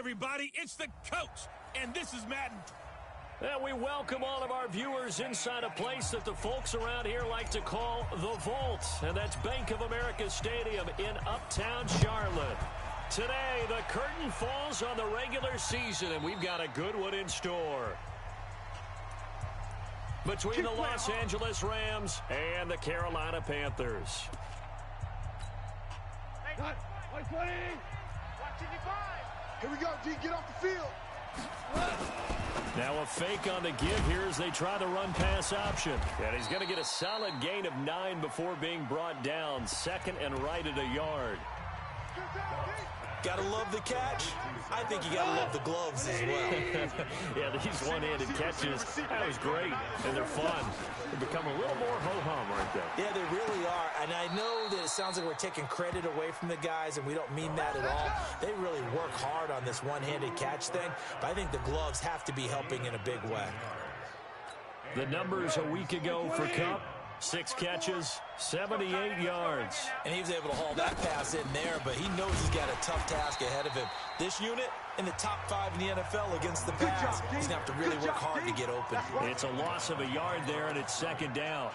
everybody, it's the coach, and this is Madden. And we welcome all of our viewers inside a place that the folks around here like to call the Vault, and that's Bank of America Stadium in Uptown Charlotte. Today, the curtain falls on the regular season, and we've got a good one in store. Between the Los Angeles Rams and the Carolina Panthers. Here we go, D. Get off the field. Now a fake on the give here as they try the run-pass option. And he's going to get a solid gain of 9 before being brought down. Second and right at a yard. Gotta love the catch. I think you gotta love the gloves as well. Yeah, these one-handed catches, that was great, and they're fun. They become a little more ho-hum, aren't they? Yeah, they really are. And I know that it sounds like we're taking credit away from the guys, and we don't mean that at all. They really work hard on this one-handed catch thing, but I think the gloves have to be helping in a big way. The numbers a week ago for Kupp. 6 catches, 78 yards. And he was able to haul that pass in there, but he knows he's got a tough task ahead of him. This unit in the top 5 in the NFL against the pass. He's going to have to really work hard to get open. It's a loss of a yard there, and it's second down.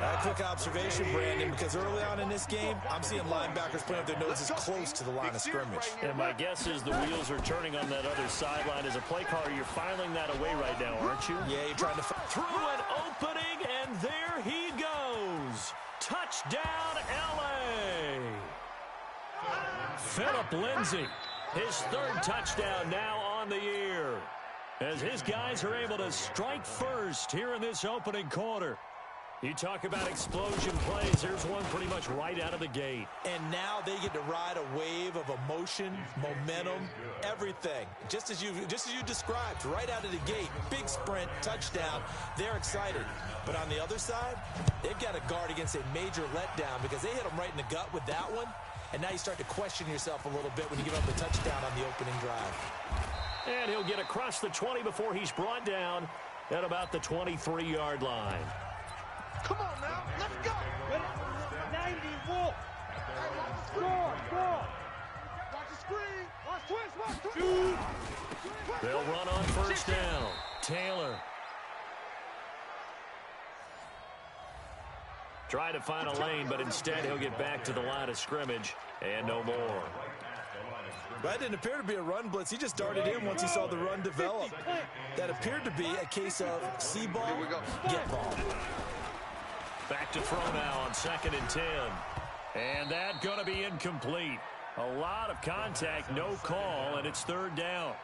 A quick observation, Brandon, because early on in this game, I'm seeing linebackers playing with their noses close to the line of scrimmage. And my guess is the wheels are turning on that other sideline. As a play caller, you're filing that away right now, aren't you? Yeah, you're trying to... Through an opening, and there he goes. Touchdown, L.A. Phillip Lindsay, his 3rd touchdown now on the year. As his guys are able to strike first here in this opening quarter. You talk about explosion plays. There's one pretty much right out of the gate. And now they get to ride a wave of emotion, momentum, everything. Just as you described, right out of the gate. Big sprint, touchdown. They're excited. But on the other side, they've got to guard against a major letdown because they hit them right in the gut with that one. And now you start to question yourself a little bit when you give up a touchdown on the opening drive. And he'll get across the 20 before he's brought down at about the 23-yard line. Come on now, let's go. 90, walk. Score. Watch the screen. Watch twist. They'll run on first down. Taylor. Try to find a lane, but instead he'll get back to the line of scrimmage and no more. That didn't appear to be a run blitz. He just darted in once he saw the run develop. That appeared to be a case of see ball, get ball. Back to throw now on 2nd and 10. And that going to be incomplete. A lot of contact, no call, and it's 3rd down.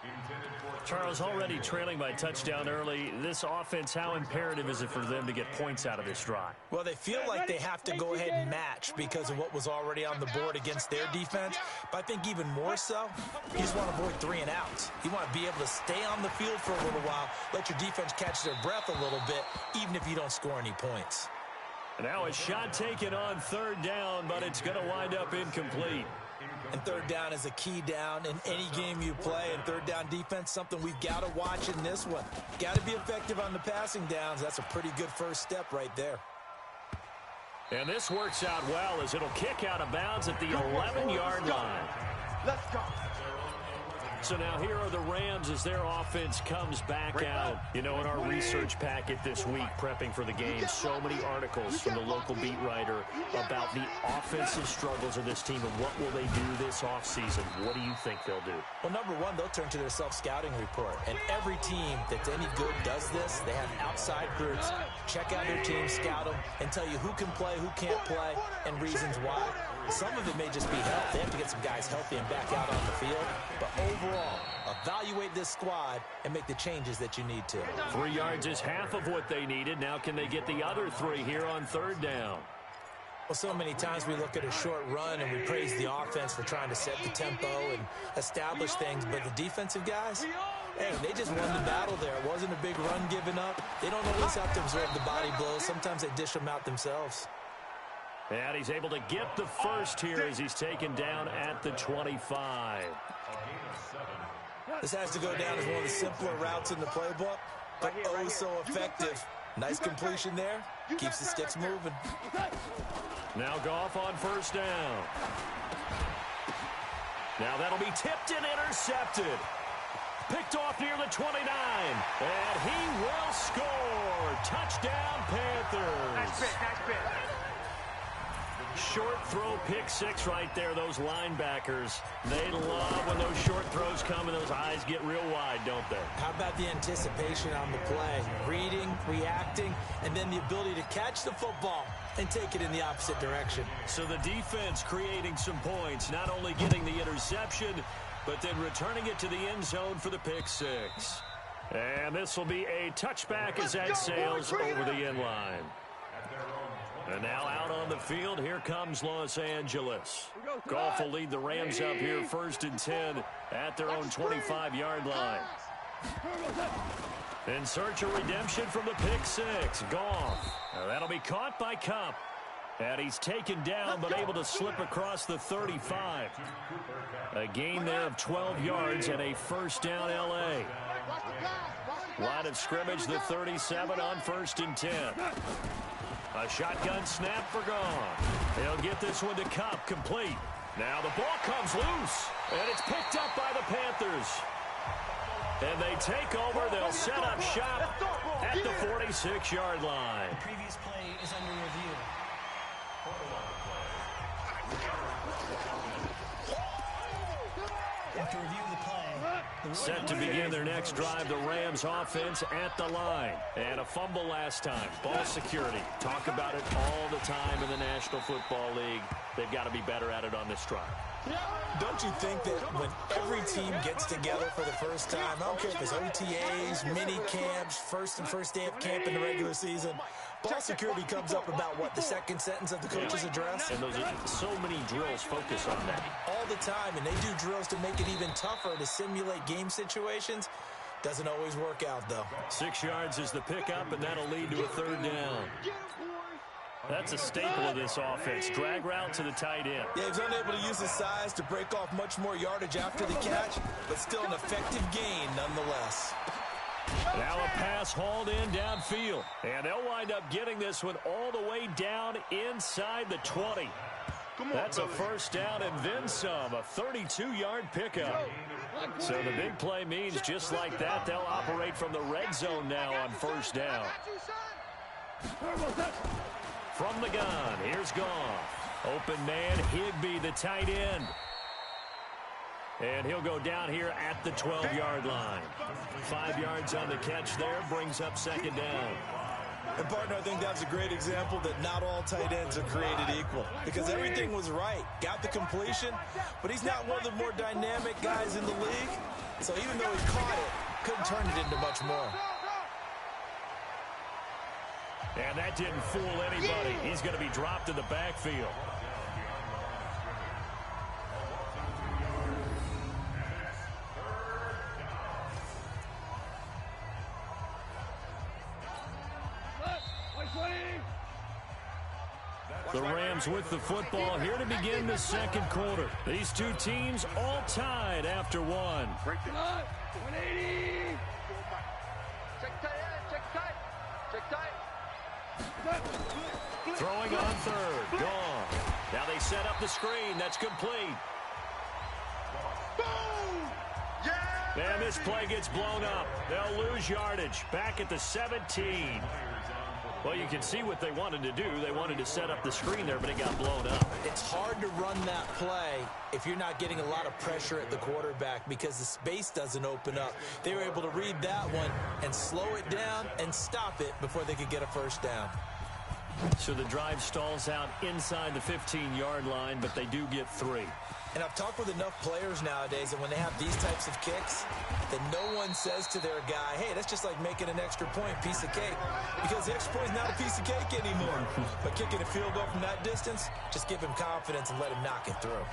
Charles, already trailing by touchdown early. This offense, how imperative is it for them to get points out of this drive? Well, they feel like they have to go ahead and match because of what was already on the board against their defense. But I think even more so, you just want to avoid 3 and outs. You want to be able to stay on the field for a little while, let your defense catch their breath a little bit, even if you don't score any points. Now a shot taken on 3rd down, but it's going to wind up incomplete. And 3rd down is a key down in any game you play. And 3rd down defense, something we've got to watch in this one. Got to be effective on the passing downs. That's a pretty good first step right there. And this works out well as it'll kick out of bounds at the 11-yard line. Let's go. So now here are the Rams as their offense comes back out. You know, in our research packet this week, prepping for the game, so many articles from the local beat writer about the offensive struggles of this team and what will they do this offseason. What do you think they'll do? Well, number one, they'll turn to their self-scouting report. And every team that's any good does this. They have outside groups. Check out their team, scout them, and tell you who can play, who can't play, and reasons why. Some of it may just be health. They have to get some guys healthy and back out on the field. But overall, evaluate this squad and make the changes that you need to. 3 yards is half of what they needed. Now can they get the other 3 here on 3rd down? Well, so many times we look at a short run and we praise the offense for trying to set the tempo and establish things. But the defensive guys, hey, they just won the battle there. It wasn't a big run given up. They don't always have to absorb the body blows. Sometimes they dish them out themselves. And he's able to get the first here as he's taken down at the 25. This has to go down as one of the simpler routes in the playbook, but oh so effective. Nice completion there. Keeps the sticks moving. Now Goff on first down. Now that'll be tipped and intercepted. Picked off near the 29. And he will score. Touchdown, Panthers. Nice bit, nice bit. Short throw pick six right there. Those linebackers, they love when those short throws come and those eyes get real wide, don't they? How about the anticipation on the play? Reading, reacting, and then the ability to catch the football and take it in the opposite direction. So the defense creating some points, not only getting the interception, but then returning it to the end zone for the pick six. And this will be a touchback as that sails over the end line. And now out on the field, here comes Los Angeles. Goff will lead the Rams up here 1st and 10 at their own 25-yard line. In search of redemption from the pick six. Goff. Now that'll be caught by Kupp. And he's taken down but able to slip across the 35. A gain there of 12 yards and a first down L.A. Line of scrimmage, the 37 on 1st and 10. A shotgun snap for Goff. He'll get this one to Kupp, complete. Now the ball comes loose, and it's picked up by the Panthers. And they take over. They'll set up shop at the 46-yard line. The previous play is under review. After review of the play, set to begin their next drive, the Rams offense at the line. And a fumble last time. Ball security. Talk about it all the time in the National Football League. They've got to be better at it on this drive. Don't you think that when every team gets together for the first time, I don't care if it's OTAs, mini camps, first day of camp in the regular season, ball security comes up about, what, the second sentence of the coach's address? And those are so many drills focus on that. All the time, and they do drills to make it even tougher to simulate game situations. Doesn't always work out, though. 6 yards is the pickup, and that'll lead to a third down. That's a staple of this offense. Drag route to the tight end. Yeah, he's unable to use his size to break off much more yardage after the catch, but still an effective gain nonetheless. Now a pass hauled in downfield. And they'll wind up getting this one all the way down inside the 20. That's a first down and then some. A 32-yard pickup. So the big play means just like that, they'll operate from the red zone now on first down. From the gun, here's Goff. Open man, Higbee, the tight end. And he'll go down here at the 12-yard line. 5 yards on the catch there, brings up second down. And, partner, I think that's a great example that not all tight ends are created equal. Because everything was right. Got the completion, but he's not one of the more dynamic guys in the league. So even though he caught it, couldn't turn it into much more. And that didn't fool anybody. He's going to be dropped in the backfield. The Rams with the football here to begin the second quarter. These two teams all tied after one. 180. Check tight. Throwing on third. Gone. Now they set up the screen. That's complete. Boom! Yeah! And this play gets blown up. They'll lose yardage. Back at the 17. Well, you can see what they wanted to do. They wanted to set up the screen there, but it got blown up. It's hard to run that play if you're not getting a lot of pressure at the quarterback because the space doesn't open up. They were able to read that one and slow it down and stop it before they could get a first down. So the drive stalls out inside the 15-yard line, but they do get 3. And I've talked with enough players nowadays that when they have these types of kicks, that no one says to their guy, hey, that's just like making an extra point, piece of cake. Because the extra point is not a piece of cake anymore. But kicking a field goal from that distance, just give him confidence and let him knock it through.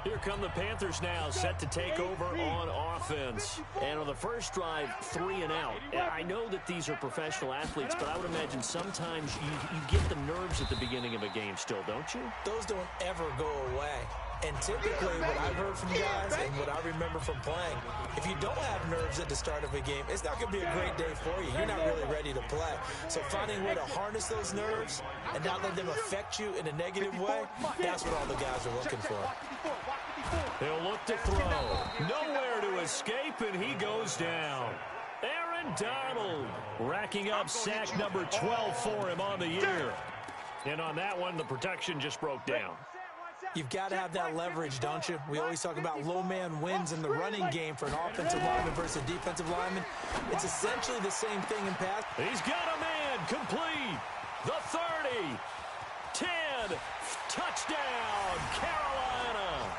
Here come the Panthers now, set to take over on offense. And on the first drive, 3 and out. I know that these are professional athletes, but I would imagine sometimes you get the nerves at the beginning of a game still, don't you? Those don't ever go away. And typically what I've heard from guys and what I remember from playing, if you don't have nerves at the start of a game, it's not going to be a great day for you. You're not really ready to play. So finding a way to harness those nerves and not let them affect you in a negative way, that's what all the guys are looking for. He'll look to throw. Nowhere to escape, and he goes down. Aaron Donald racking up sack number 12 for him on the year. And on that one, the protection just broke down. You've got to have that leverage, don't you? We always talk about low man wins in the running game for an offensive lineman versus a defensive lineman. It's essentially the same thing in pass. He's got a man complete. The 30, 10, touchdown, Carolina.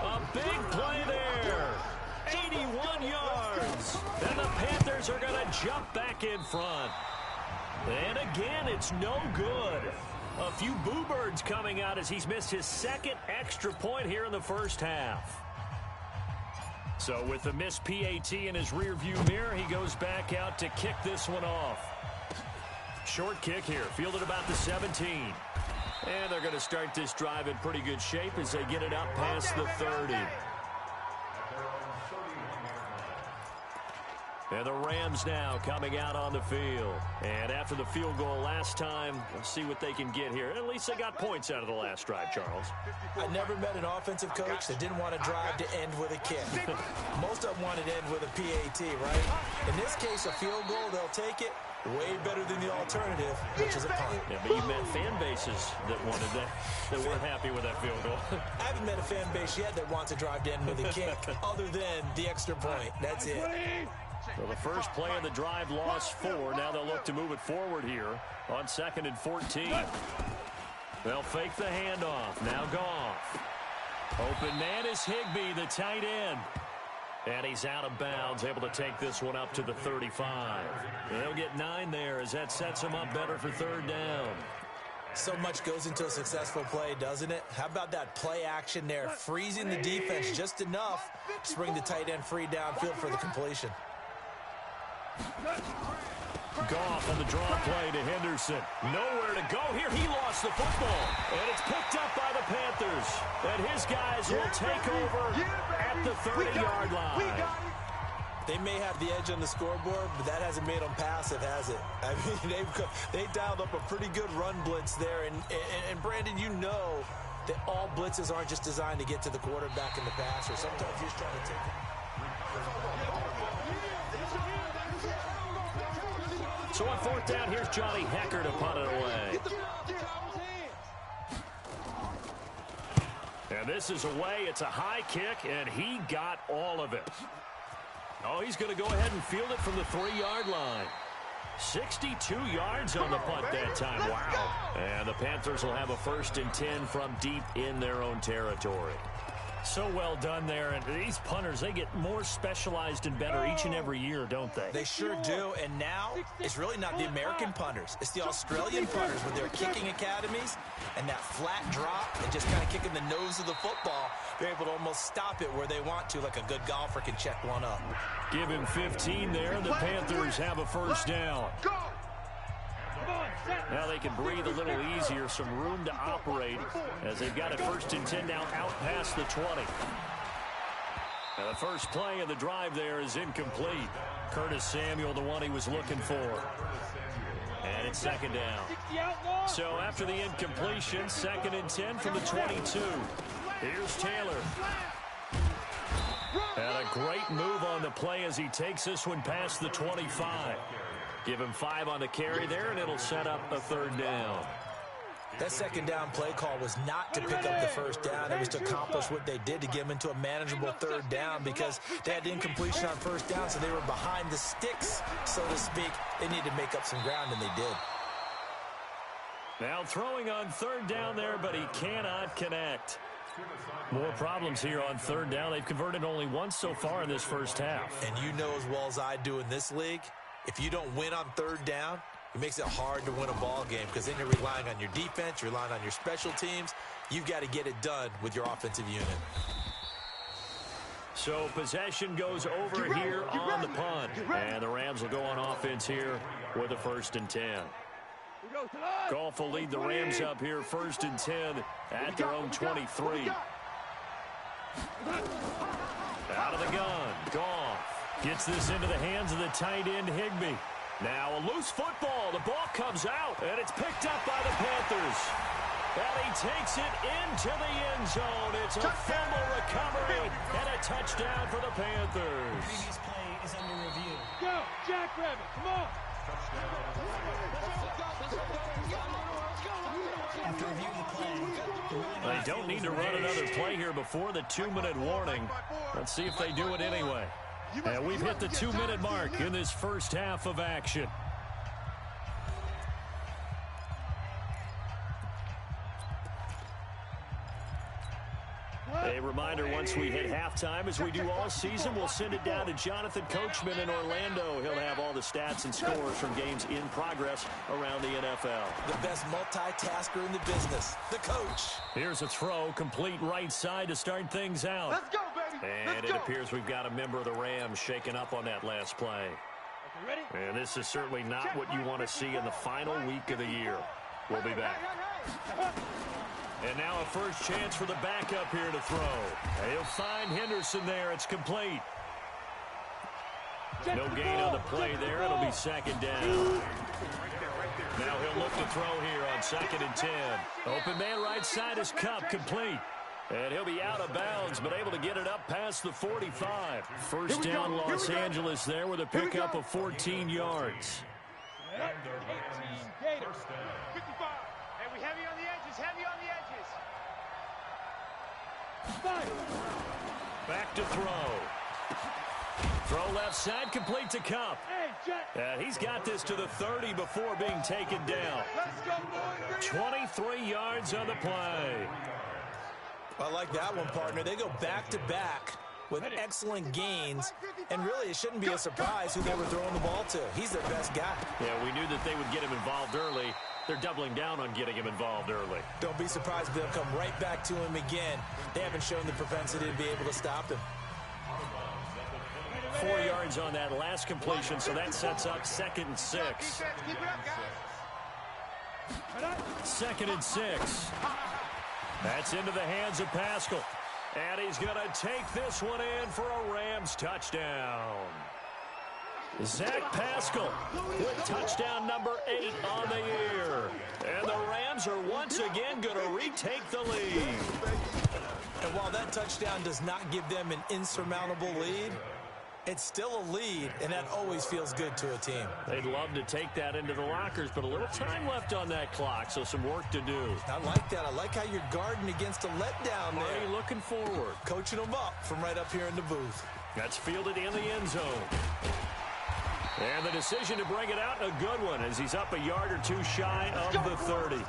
A big play there. 81 yards. And the Panthers are going to jump back in front. And again, it's no good. A few boo birds coming out as he's missed his second extra point here in the first half. So with the missed PAT in his rearview mirror, he goes back out to kick this one off. Short kick here, fielded about the 17. And they're going to start this drive in pretty good shape as they get it up past the 30. And the Rams now coming out on the field. And after the field goal last time, let's see what they can get here. At least they got points out of the last drive, Charles. I never met an offensive coach that didn't want to drive to end with a kick. Most of them wanted to end with a PAT, right? In this case, a field goal, they'll take it. Way better than the alternative, which is a punt. Yeah, but you met fan bases that wanted that, that weren't happy with that field goal. I haven't met a fan base yet that wants to drive to end with a kick, other than the extra point. That's it. So the first play of the drive lost 4. Now they'll look to move it forward here on 2nd and 14. They'll fake the handoff. Now Goff. Open man is Higbee, the tight end. And he's out of bounds, able to take this one up to the 35. They'll get 9 there as that sets him up better for 3rd down. So much goes into a successful play, doesn't it? How about that play action there? Freezing the defense just enough to bring the tight end free downfield for the completion. Goff on the draw play to Henderson. Nowhere to go here. He lost the football. And it's picked up by the Panthers. And his guys will take over at the 30-yard line. They may have the edge on the scoreboard, but that hasn't made them passive, has it? I mean, they dialed up a pretty good run blitz there. And Brandon, you know that all blitzes aren't just designed to get to the quarterback in the passer. Sometimes you're just trying to take it. So on 4th down, here's Johnny Hekker to punt it away. And this is away. It's a high kick, and he got all of it. Oh, he's going to go ahead and field it from the 3-yard line. 62 yards on the punt that time. Wow. And the Panthers will have a 1st and 10 from deep in their own territory. So well done there. And these punters, they get more specialized and better each and every year, don't they? They sure do. And now it's really not the American punters. It's the Australian punters with their kicking academies and that flat drop and just kind of kicking the nose of the football. They're able to almost stop it where they want to, like a good golfer can check one up. Give him 15 there, and the Panthers have a 1st down. Now they can breathe a little easier, some room to operate as they've got a 1st and 10 now out past the 20. Now the first play of the drive there is incomplete. Curtis Samuel, the one he was looking for. And it's 2nd down. So after the incompletion, 2nd and 10 from the 22. Here's Taylor. And a great move on the play as he takes this one past the 25. Give him 5 on the carry there, and it'll set up a 3rd down. That 2nd down play call was not to pick up the 1st down. It was to accomplish what they did to get them into a manageable 3rd down because they had incompletion on 1st down, so they were behind the sticks, so to speak. They needed to make up some ground, and they did. Now throwing on 3rd down there, but he cannot connect. More problems here on 3rd down. They've converted only once so far in this first half. And you know as well as I do in this league, if you don't win on 3rd down, it makes it hard to win a ball game because then you're relying on your defense, you're relying on your special teams. You've got to get it done with your offensive unit. So possession goes over here on the punt. And the Rams will go on offense here with a 1st and 10. Goff will lead the Rams up here 1st and 10 at their own 23. Out of the gun, Goff gets this into the hands of the tight end, Higbee. Now a loose football. The ball comes out, and it's picked up by the Panthers. And he takes it into the end zone. It's a fumble recovery and a touchdown for the Panthers. Previous play is under review. Go, Jackrabbit, come on. After reviewing the play, They don't need to run another play here before the 2-minute warning. Let's see if they do it anyway. And we've hit the 2-minute mark in this first half of action. A reminder, once we hit halftime, as we do all season, we'll send it down to Jonathan Coachman in Orlando. He'll have all the stats and scores from games in progress around the NFL. The best multitasker in the business, the coach. Here's a throw, complete right side to start things out. Let's go, baby. And it appears we've got a member of the Rams shaken up on that last play. Ready? And this is certainly not what you want to see in the final week of the year. We'll be back. And now a first chance for the backup here to throw. He'll find Henderson there. It's complete. No gain on the play there. It'll be 2nd down. Now he'll look to throw here on 2nd and 10. Open man right side is Kupp, complete. And he'll be out of bounds, but able to get it up past the 45. First down, Los Angeles there with a pickup of 14 yards. 55. And we heavy on the edges, heavy on the edges. Back to throw. Throw left side, complete to Kupp. And he's got this to the 30 before being taken down. Let's go, boys. 23 yards on the play. I like that one, partner. They go back-to-back with excellent gains, and really it shouldn't be a surprise who they were throwing the ball to. He's their best guy. Yeah, we knew that they would get him involved early. They're doubling down on getting him involved early. Don't be surprised if they'll come right back to him again. They haven't shown the propensity to be able to stop him. 4 yards on that last completion, so that sets up 2nd and 6. Keep it up, guys. 2nd and 6. That's into the hands of Pascal. And he's going to take this one in for a Rams touchdown. Zach Pascal with touchdown number 8 on the year. And the Rams are once again going to retake the lead. And while that touchdown does not give them an insurmountable lead, it's still a lead, and that always feels good to a team. They'd love to take that into the lockers, but a little time left on that clock, so some work to do. I like that. I like how you're guarding against a letdown there. Already looking forward. Coaching them up from right up here in the booth. That's fielded in the end zone. And the decision to bring it out, a good one, as he's up a yard or two shy of the 30.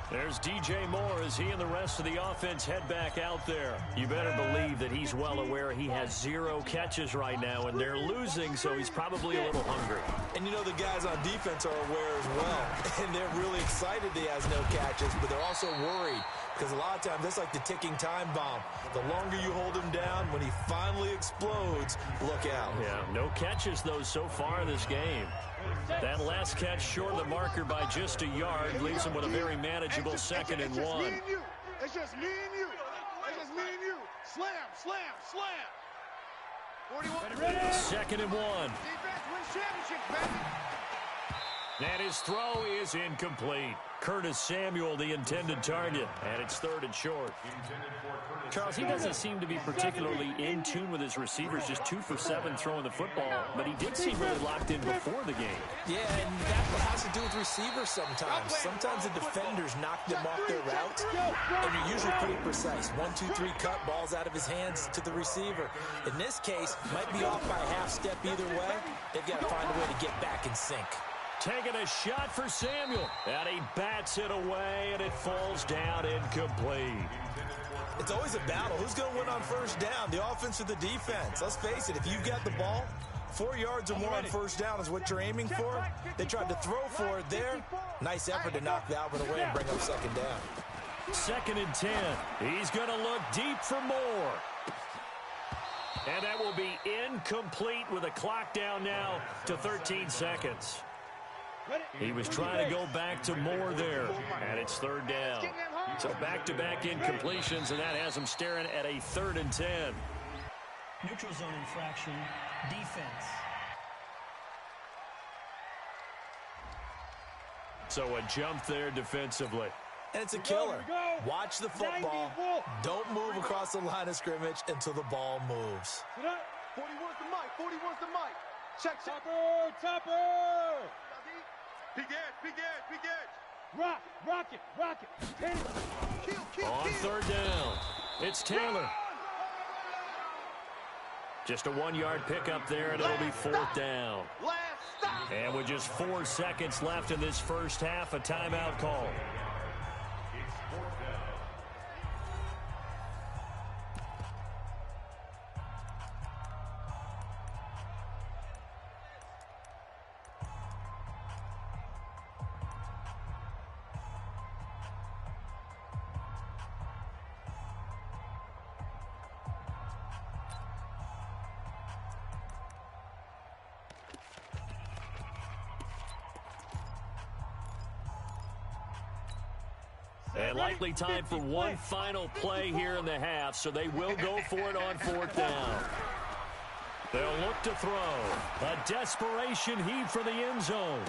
There's DJ Moore as he and the rest of the offense head back out there. You better believe that he's well aware he has 0 catches right now, and they're losing, so he's probably a little hungry. And you know the guys on defense are aware as well. And they're really excited he has no catches, but they're also worried because a lot of times that's like the ticking time bomb. The longer you hold him down, when he finally explodes, look out. Yeah, no catches, though, so far in this game. That last catch short of the marker by just a yard leaves him with a very manageable 2nd and 1. It's just me and you. It's just me and you. Slam, slam, slam. 41. 2nd and 1. Defense wins championships, baby. And his throw is incomplete. Curtis Samuel, the intended target, and it's 3rd and short. Charles, he doesn't seem to be particularly in tune with his receivers, just 2 for 7 throwing the football, but he did seem really locked in before the game. Yeah, and that has to do with receivers sometimes. Sometimes the defenders knock them off their route, and you're usually pretty precise. 1, 2, 3 cut, balls out of his hands to the receiver. In this case, might be off by a half step either way. They've got to find a way to get back in sync. Taking a shot for Samuel, and he bats it away, and it falls down incomplete. It's always a battle. Who's going to win on first down, the offense or the defense? Let's face it, if you've got the ball, 4 yards or more on first down is what you're aiming for. They tried to throw for it there. Nice effort to knock Dalvin away and bring up 2nd down. 2nd and 10. He's going to look deep for Moore. And that will be incomplete with a clock down now to 13 seconds. He was trying to go back to more there, and it's third down. So back-to-back incompletions, and that has him staring at a 3rd and 10. Neutral zone infraction, defense. So a jump there defensively. And it's a killer. Watch the football. Don't move across the line of scrimmage until the ball moves. 41's the mic. 41's the mic. Check. Topper. Big edge. Rock it. Kill. On third down, it's Taylor. Just a 1-yard pickup there, and it'll be 4th down. Last stop. And with just 4 seconds left in this first half, a timeout call. And likely time for one final play here in the half, so they will go for it on 4th down. They'll look to throw. A desperation heave for the end zone.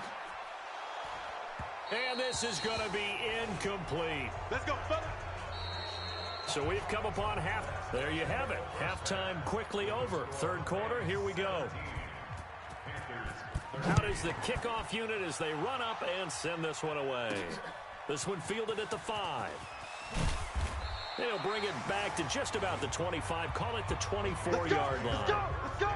And this is going to be incomplete. Let's go, fella. So we've come upon half. There you have it. Halftime quickly over. Third quarter, here we go. Out is the kickoff unit as they run up and send this one away. This one fielded at the 5. They'll bring it back to just about the 25. Call it the 24-yard line. Let's go.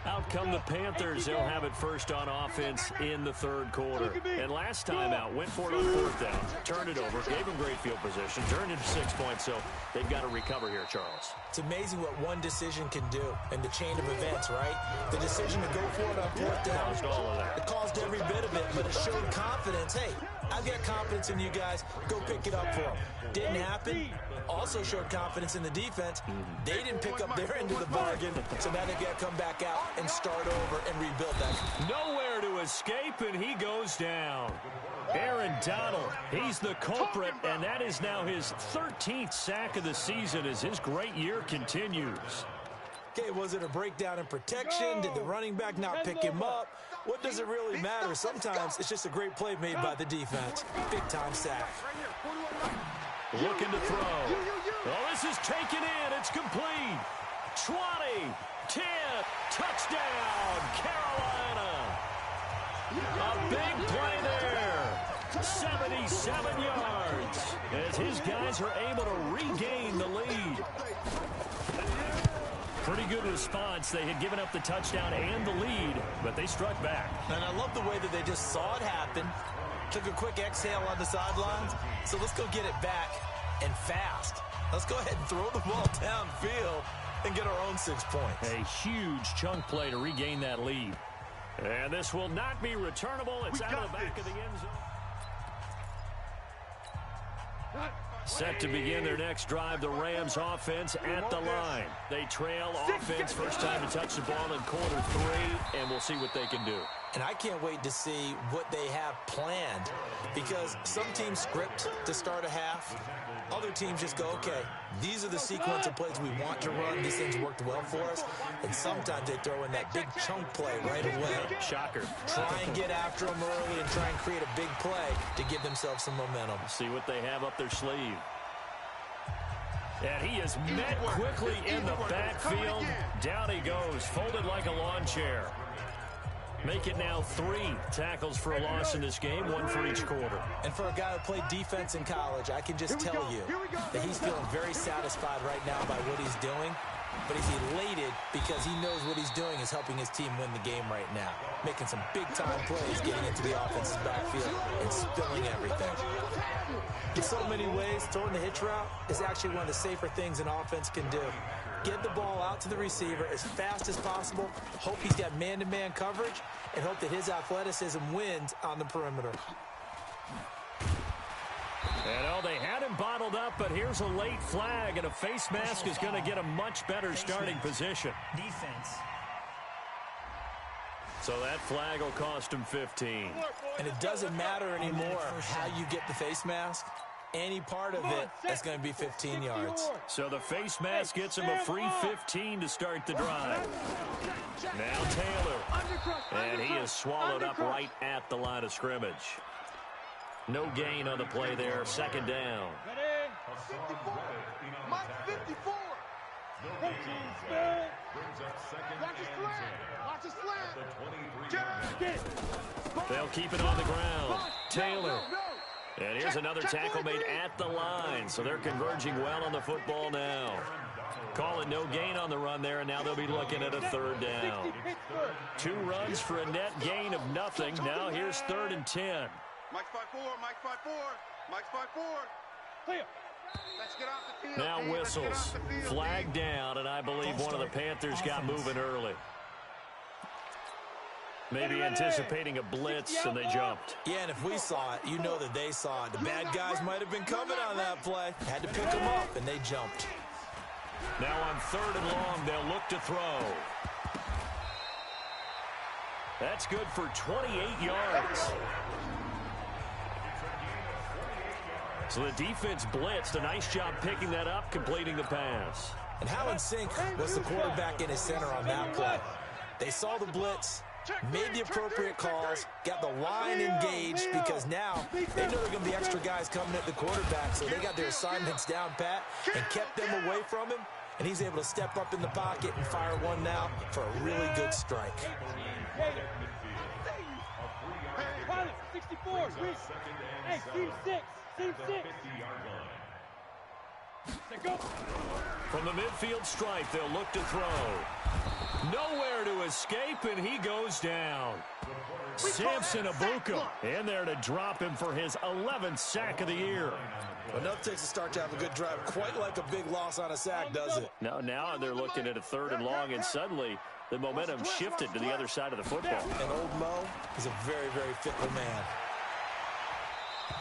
Out come the Panthers. They'll have it first on offense in the third quarter. And last time out, went for it on 4th down. Turned it over, gave them great field position, turned it to 6 points, so they've got to recover here, Charles. It's amazing what one decision can do in the chain of events, right? The decision to go for it on 4th down. Caused all of that. It caused every bit of it, but it showed confidence. Hey, I've got confidence in you guys. Go pick it up for them. Didn't happen. Also showed confidence in the defense. They didn't pick up their end of the bargain, so now they've got to come back out and start over and rebuild that. Nowhere to escape, and he goes down. Aaron Donald, he's the culprit, and that is now his 13th sack of the season as his great year continues. Okay, was it a breakdown in protection? Did the running back not pick him up? What does it really matter? Sometimes it's just a great play made by the defense. Big-time sack. Looking to throw. Oh, this is taken in. It's complete. 20, 10, touchdown, Carolina. A big play there. 77 yards as his guys are able to regain the lead. Pretty good response. They had given up the touchdown and the lead, but they struck back. And I love the way that they just saw it happen. Took a quick exhale on the sidelines. So let's go get it back and fast. Let's go ahead and throw the ball downfield and get our own 6 points. A huge chunk play to regain that lead. And this will not be returnable. It's out of the back of the end zone. Set to begin their next drive, the Rams offense at the line. They trail offense, first time to touch the ball in quarter 3, and we'll see what they can do. And I can't wait to see what they have planned, because some teams script to start a half. Other teams just go, okay, these are the sequence of plays we want to run. These things worked well for us. And sometimes they throw in that big chunk play right away. Shocker. Try and get after them early and try and create a big play to give themselves some momentum. See what they have up their sleeve. And he is met quickly in the backfield. Down he goes, folded like a lawn chair. Make it now 3 tackles for a loss in this game, 1 for each quarter. And for a guy who played defense in college, I can just tell you that he's feeling very satisfied right now by what he's doing. But he's elated because he knows what he's doing is helping his team win the game right now. Making some big-time plays, getting into the offense's backfield and spilling everything. In so many ways, throwing the hitch route is actually one of the safer things an offense can do. Get the ball out to the receiver as fast as possible, hope he's got man-to-man coverage, and hope that his athleticism wins on the perimeter. And, oh, they had him bottled up, but here's a late flag, and a face mask is going to get a much better starting position. Defense. So that flag will cost him 15. And it doesn't matter anymore how you get the face mask. Any part of it is going to be 15 yards. So the face mask gets him a free 15 to start the drive. Now Taylor. And he is swallowed up right at the line of scrimmage. No gain on the play there. Second down. Ready? 54. Mike 54. Coaching spell. Watch his slant. Watch his slant. Get it. They'll keep it on the ground. Taylor. And here's another tackle made at the line. So they're converging well on the football now. Call it no gain on the run there, and now they'll be looking at a third down. 2 runs for a net gain of nothing. Now here's 3rd and 10. Mike's 5-4. Mike's 5-4. Mike's 5-4. Clear. Let's get off the field. Now team. Let's get whistles. off the field, Flag team. down, and I believe one of the Panthers got moving early. Maybe anticipating a blitz, and they jumped. Yeah, and if we saw it, you know that they saw it. The bad guys might have been coming on that play. Had to pick them up, and they jumped. Now on 3rd and long, they'll look to throw. That's good for 28 yards. So the defense blitzed. A nice job picking that up, completing the pass. And Howland Sink was the quarterback in his center on that play. They saw the blitz, made the appropriate calls, got the line engaged, because now they know there are going to be extra guys coming at the quarterback, so they got their assignments down pat and kept them away from him, and he's able to step up in the pocket and fire one now for a really good strike. Pilot, 64. Hey, team 6. Team 6. Go. From the midfield stripe, they'll look to throw. Nowhere to escape, and he goes down. Samson Abuka in there to drop him for his 11th sack of the year. But enough takes a start to have a good drive. Quite like a big loss on a sack, does it? Now they're looking at a 3rd and long, and suddenly the momentum shifted to the other side of the football. And old Mo is a very, very fickle man.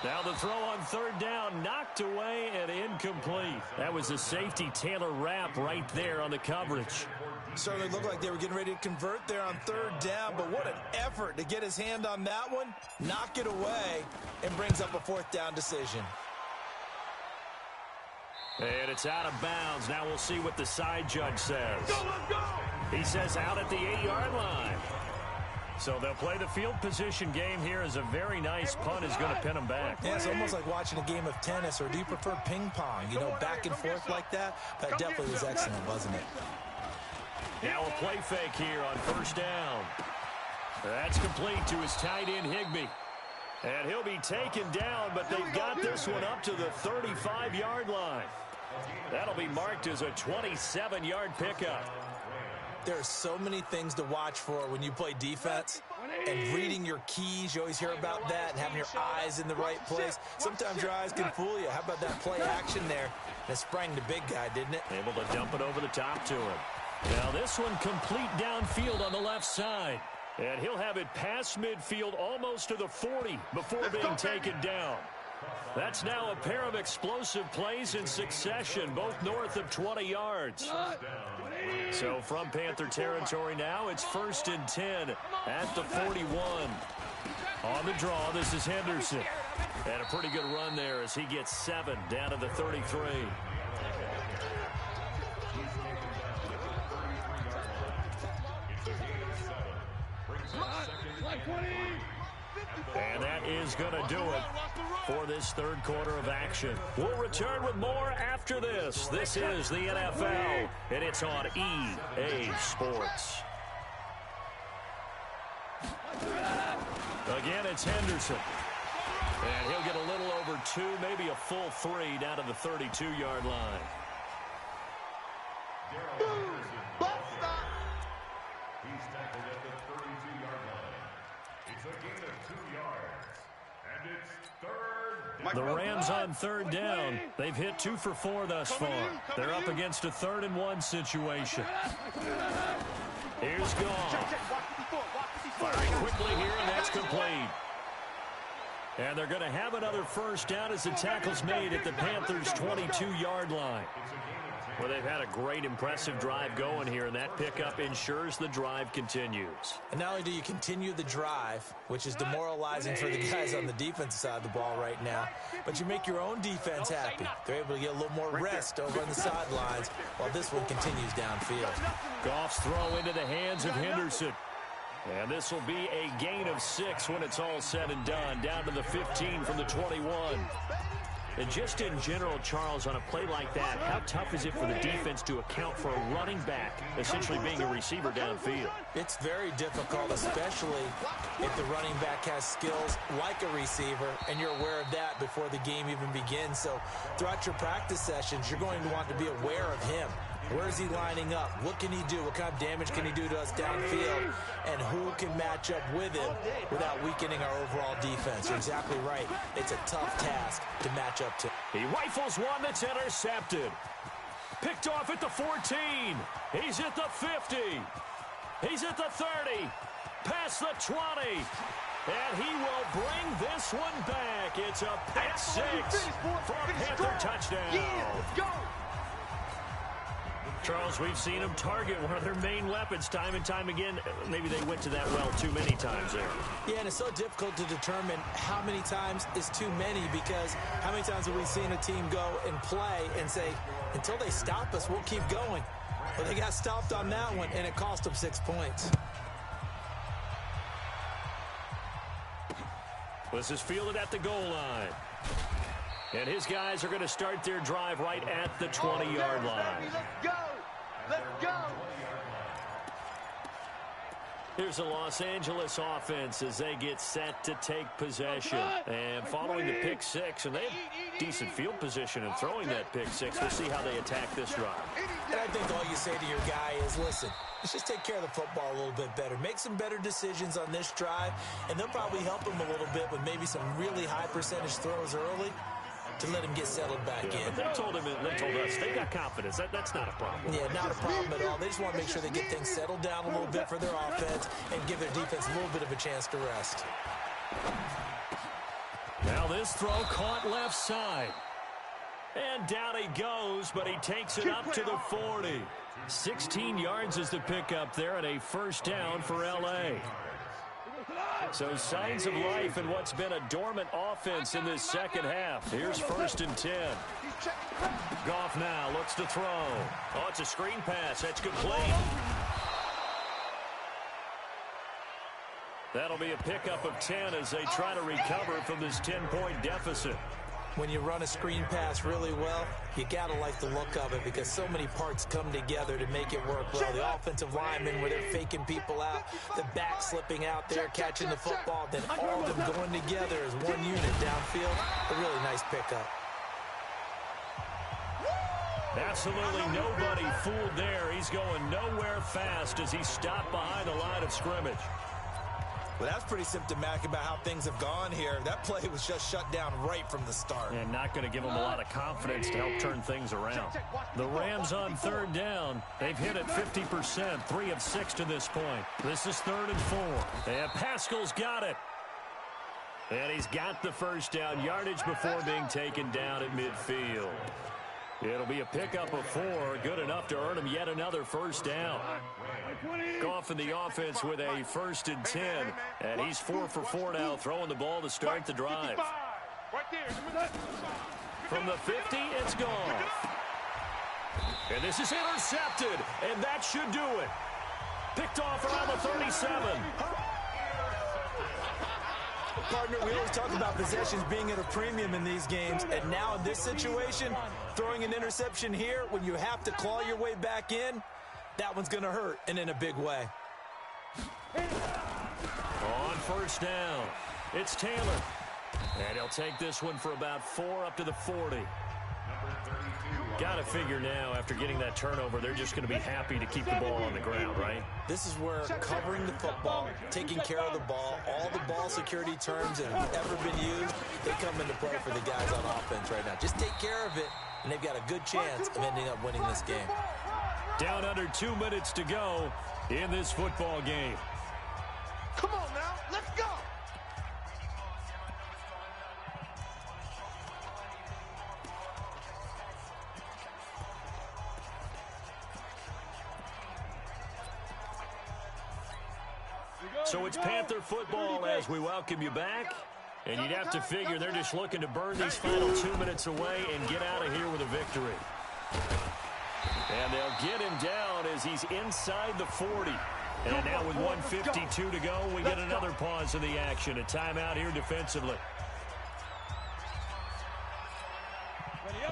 Now the throw on 3rd down, knocked away and incomplete. That was a safety Taylor Rapp right there on the coverage. Certainly looked like they were getting ready to convert there on 3rd down, but what an effort to get his hand on that one, knock it away, and brings up a 4th down decision. And it's out of bounds. Now we'll see what the side judge says. He says out at the 8-yard line. So they'll play the field position game here, as a very nice punt is going to pin them back. Yeah, it's almost like watching a game of tennis, or do you prefer ping pong? You know, back and forth like that? That definitely was excellent, wasn't it? Now a play fake here on 1st down. That's complete to his tight end, Higbee. And he'll be taken down, but they've got this one up to the 35-yard line. That'll be marked as a 27-yard pickup. There are so many things to watch for when you play defense, and reading your keys. You always hear about that, and having your eyes in the right place. Sometimes your eyes can fool you. How about that play action there? That sprang the big guy, didn't it? Able to dump it over the top to him. Now this one complete downfield on the left side. And he'll have it past midfield almost to the 40 before being taken down. That's now a pair of explosive plays in succession, both north of 20 yards. So from Panther territory now, it's 1st and 10 at the 41. On the draw, this is Henderson. And a pretty good run there as he gets 7 down to the 33. And that is going to do it for this 3rd quarter of action. We'll return with more after this. This is the NFL, and it's on EA Sports. Again, it's Henderson. And he'll get a little over 2, maybe a full 3 down to the 32-yard line. He's tackled at the 32-yard line. It's a gain of 2 yards. And it's 3rd. The Rams on 3rd down. They've hit 2 for 4 thus far. They're up against a 3rd and 1 situation. Here's Goff. Firing quickly here, and that's complete. And they're going to have another first down as the tackle's made at the Panthers' 22-yard line. Well, they've had a great, impressive drive going here, and that pickup ensures the drive continues. And not only do you continue the drive, which is demoralizing for the guys on the defensive side of the ball right now, but you make your own defense happy. They're able to get a little more rest over on the sidelines while this one continues downfield. Goff's throw into the hands of Henderson. And this will be a gain of 6 when it's all said and done, down to the 15 from the 21. And just in general, Charles, on a play like that, how tough is it for the defense to account for a running back essentially being a receiver downfield? It's very difficult, especially if the running back has skills like a receiver, and you're aware of that before the game even begins. So throughout your practice sessions, you're going to want to be aware of him. Where is he lining up? What can he do? What kind of damage can he do to us downfield? And who can match up with him without weakening our overall defense? You're exactly right. It's a tough task to match up to. He rifles one that's intercepted. Picked off at the 14. He's at the 50. He's at the 30. Past the 20. And he will bring this one back. It's a pick 6 for a Panther touchdown. Yeah, let's go. Charles, we've seen them target one of their main weapons time and time again. Maybe they went to that well too many times there. Yeah, and it's so difficult to determine how many times is too many, because how many times have we seen a team go and play and say, until they stop us, we'll keep going. Well, they got stopped on that one, and it cost them 6 points. This is fielded at the goal line. And his guys are going to start their drive right at the 20-yard line. Let's go. Let's go. Here's the Los Angeles offense as they get set to take possession. And following the pick 6, and they have decent field position in throwing that pick 6. We'll see how they attack this drive. And I think all you say to your guy is, listen, let's just take care of the football a little bit better. Make some better decisions on this drive, and they'll probably help him a little bit with maybe some really high percentage throws early to let him get settled back in. But they told us they got confidence. That's not a problem. Yeah, not a problem at all. They just want to make sure they get things settled down a little bit for their offense and give their defense a little bit of a chance to rest. Now this throw caught left side. And down he goes, but he takes it up to the 40. 16 yards is the pickup there, and a first down for L.A. So signs of life in what's been a dormant offense in this second half. Here's 1st and 10. Goff now looks to throw. Oh, it's a screen pass. That's complete. That'll be a pickup of 10 as they try to recover from this 10-point deficit. When you run a screen pass really well, you got to like the look of it, because so many parts come together to make it work well. The offensive linemen, where they're faking people out, the back slipping out there, catching the football, then all of them going together as one unit downfield. A really nice pickup. Absolutely nobody fooled there. He's going nowhere fast as he stopped behind the line of scrimmage. Well, that's pretty symptomatic about how things have gone here. That play was just shut down right from the start. And not going to give them a lot of confidence to help turn things around. The Rams on 3rd down. They've hit it 50%, 3 of 6 to this point. This is 3rd and 4. And Pascal's got it. And he's got the first down, yardage before being taken down at midfield. It'll be a pickup of 4, good enough to earn him yet another first down. Goff in the offense with a 1st and 10, and he's 4 for 4 now, throwing the ball to start the drive. From the 50, it's Goff. And this is intercepted, and that should do it. Picked off around the 37. Partner, we always talk about possessions being at a premium in these games, and now in this situation, throwing an interception here when you have to claw your way back in, that one's going to hurt, and in a big way. On 1st down, it's Taylor. And he'll take this one for about 4 up to the 40. Got to figure now, after getting that turnover, they're just going to be happy to keep the ball on the ground, right? This is where covering the football, taking care of the ball, all the ball security terms that have ever been used, they come into play for the guys on offense right now. Just take care of it, and they've got a good chance of ending up winning this game. Down under 2 minutes to go in this football game. Come on now, let's go. So it's Panther football as we welcome you back. And you'd have to figure they're just looking to burn these final 2 minutes away and get out of here with a victory. And they'll get him down as he's inside the 40. And now with 1:52 to go, we get another pause in the action. A timeout here defensively.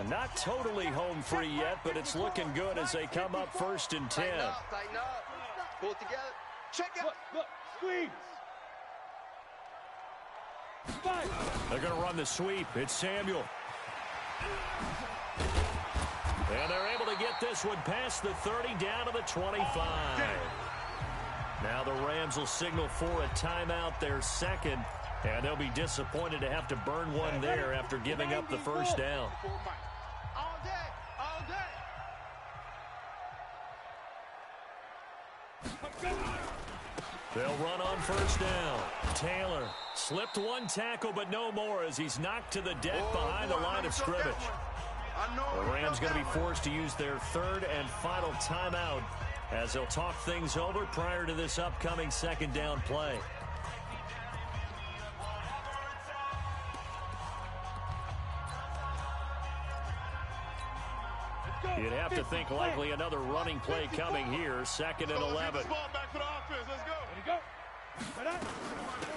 Not totally home free yet, but it's looking good as they come up 1st and 10. Tighten up. Pull it together. Check it. Look, squeeze. They're going to run the sweep. It's Samuel. And they're able to get this one past the 30 down to the 25. Now the Rams will signal for a timeout, their second. And they'll be disappointed to have to burn one there after giving up the first down. All day, all day. They'll run on first down. Taylor slipped one tackle, but no more as he's knocked to the deck behind the line of scrimmage. The Rams going to be forced to use their third and final timeout as they'll talk things over prior to this upcoming second down play. You'd have to think likely another running play coming here. 2nd and 11.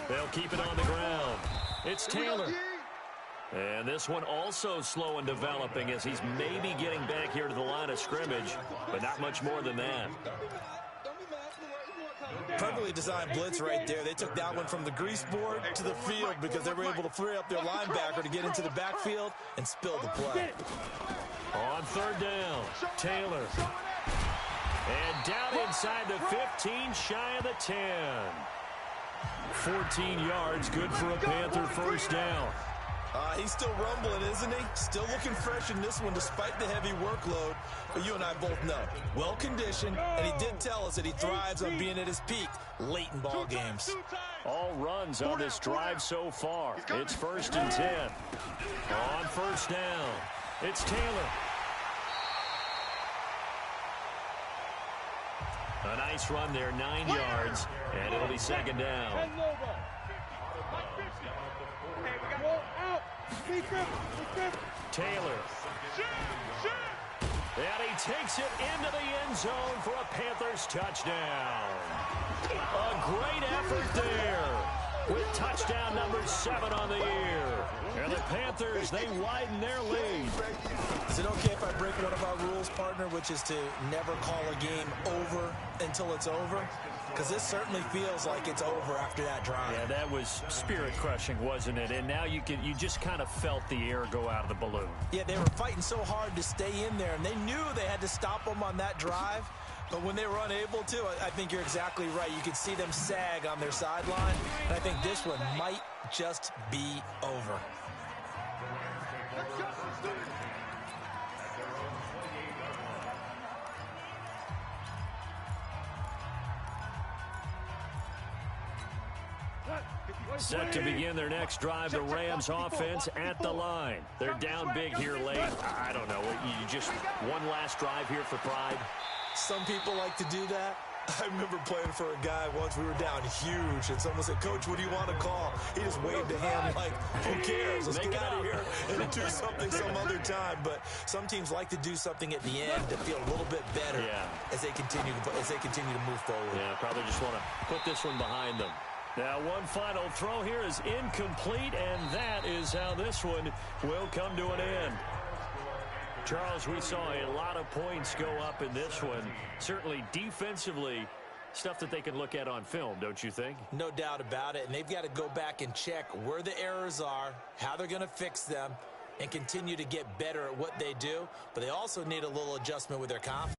They'll keep it on the ground. It's Taylor. And this one also slow in developing as he's maybe getting back here to the line of scrimmage, but not much more than that. Perfectly designed blitz right there. They took that one from the grease board to the field because they were able to free up their linebacker to get into the backfield and spill the play. On 3rd down, Taylor. And down inside the 15, shy of the 10. 14 yards, good for a Panther first down. He's still rumbling, isn't he? Still looking fresh in this one despite the heavy workload. But you and I both know, well-conditioned, and he did tell us that he thrives on being at his peak late in ball games. All runs on this drive so far. It's 1st and 10. On 1st down, it's Taylor. A nice run there, 9 yards, and it'll be 2nd down. Taylor. And he takes it into the end zone for a Panthers touchdown. A great effort there with touchdown number 7 on the year. And the Panthers, they widen their lead. Is it okay if I break one of our rules, partner, which is to never call a game over until it's over? Because this certainly feels like it's over after that drive. Yeah, that was spirit-crushing, wasn't it? And now you just kind of felt the air go out of the balloon. Yeah, they were fighting so hard to stay in there, and they knew they had to stop them on that drive. But when they were unable to, I think you're exactly right. You could see them sag on their sideline, and I think this one might just be over. Set to begin their next drive, the Rams offense at the line. They're down big here late. I don't know. You just one last drive here for pride? Some people like to do that. I remember playing for a guy once. We were down huge, and someone said, "Coach, what do you want to call?" He just waved a hand like, "Who cares? Let's get out of here and do something some other time." But some teams like to do something at the end to feel a little bit better as they continue to move forward. Yeah, probably just want to put this one behind them. Now, one final throw here is incomplete, and that is how this one will come to an end. Charles, we saw a lot of points go up in this one. Certainly defensively, stuff that they can look at on film, don't you think? No doubt about it, and they've got to go back and check where the errors are, how they're going to fix them, and continue to get better at what they do. But they also need a little adjustment with their confidence.